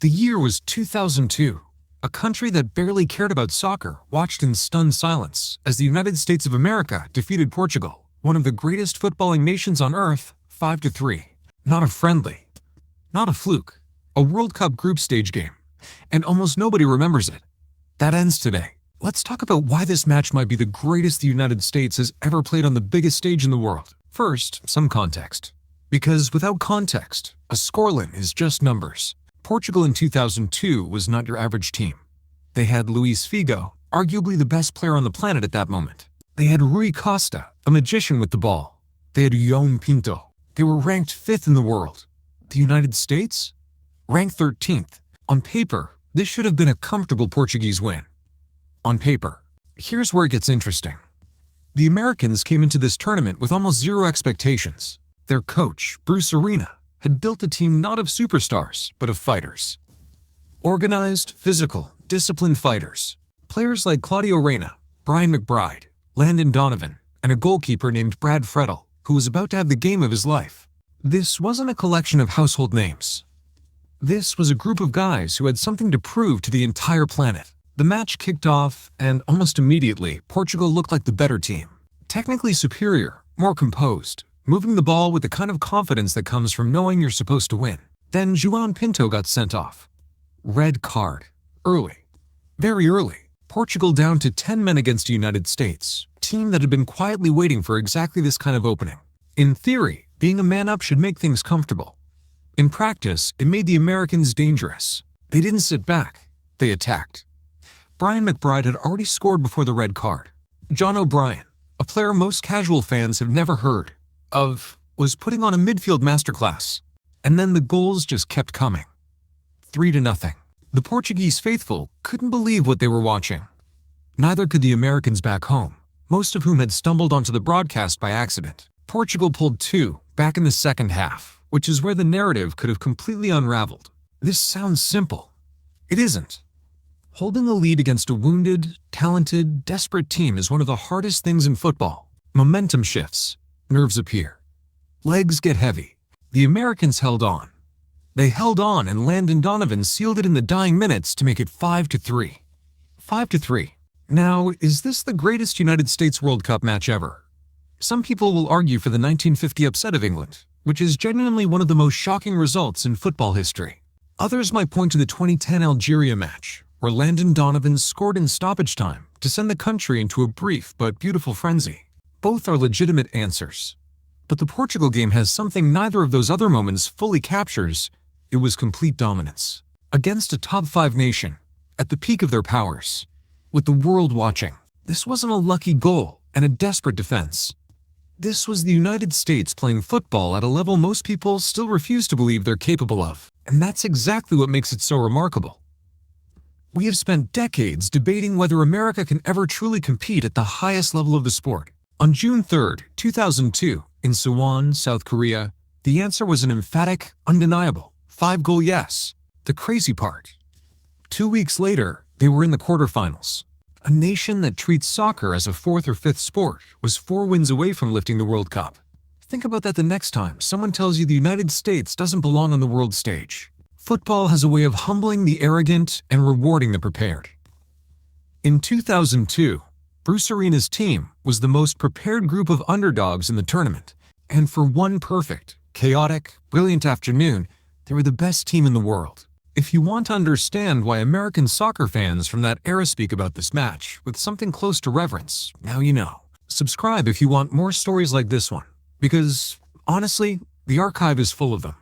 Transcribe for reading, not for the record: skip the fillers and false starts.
The year was 2002. A country that barely cared about soccer watched in stunned silence as the United States of America defeated Portugal, one of the greatest footballing nations on earth, 5-3. Not a friendly, not a fluke, a World Cup group stage game, and almost nobody remembers it. That ends today. Let's talk about why this match might be the greatest the United States has ever played on the biggest stage in the world. First, some context. Because without context, a scoreline is just numbers. Portugal in 2002 was not your average team. They had Luis Figo, arguably the best player on the planet at that moment. They had Rui Costa, a magician with the ball. They had João Pinto. They were ranked 5th in the world. The United States? Ranked 13th. On paper, this should have been a comfortable Portuguese win. On paper. Here's where it gets interesting. The Americans came into this tournament with almost zero expectations. Their coach, Bruce Arena, had built a team not of superstars, but of fighters. Organized, physical, disciplined fighters. Players like Claudio Reyna, Brian McBride, Landon Donovan, and a goalkeeper named Brad Frettel, who was about to have the game of his life. This wasn't a collection of household names. This was a group of guys who had something to prove to the entire planet. The match kicked off, and almost immediately, Portugal looked like the better team. Technically superior, more composed, moving the ball with the kind of confidence that comes from knowing you're supposed to win. Then João Pinto got sent off. Red card. Early. Very early. Portugal down to 10 men against the United States, team that had been quietly waiting for exactly this kind of opening. In theory, being a man up should make things comfortable. In practice, it made the Americans dangerous. They didn't sit back. They attacked. Brian McBride had already scored before the red card. John O'Brien, a player most casual fans have never heard of, was putting on a midfield masterclass. And then the goals just kept coming. 3-0. The Portuguese faithful couldn't believe what they were watching. Neither could the Americans back home, most of whom had stumbled onto the broadcast by accident. Portugal pulled 2 back in the second half, which is where the narrative could have completely unraveled. This sounds simple. It isn't. Holding a lead against a wounded, talented, desperate team is one of the hardest things in football. Momentum shifts. Nerves appear. Legs get heavy. The Americans held on. They held on, and Landon Donovan sealed it in the dying minutes to make it 5-3. 5-3. Now, is this the greatest United States World Cup match ever? Some people will argue for the 1950 upset of England, which is genuinely one of the most shocking results in football history. Others might point to the 2010 Algeria match, where Landon Donovan scored in stoppage time to send the country into a brief but beautiful frenzy. Both are legitimate answers. But the Portugal game has something neither of those other moments fully captures. It was complete dominance. Against a top 5 nation, at the peak of their powers, with the world watching. This wasn't a lucky goal and a desperate defense. This was the United States playing football at a level most people still refuse to believe they're capable of. And that's exactly what makes it so remarkable. We have spent decades debating whether America can ever truly compete at the highest level of the sport. On June 3, 2002, in Suwon, South Korea, the answer was an emphatic, undeniable 5-goal yes. The crazy part. 2 weeks later, they were in the quarterfinals. A nation that treats soccer as a 4th or 5th sport was 4 wins away from lifting the World Cup. Think about that the next time someone tells you the United States doesn't belong on the world stage. Football has a way of humbling the arrogant and rewarding the prepared. In 2002, Bruce Arena's team was the most prepared group of underdogs in the tournament. And for one perfect, chaotic, brilliant afternoon, they were the best team in the world. If you want to understand why American soccer fans from that era speak about this match with something close to reverence, now you know. Subscribe if you want more stories like this one, because, honestly, the archive is full of them.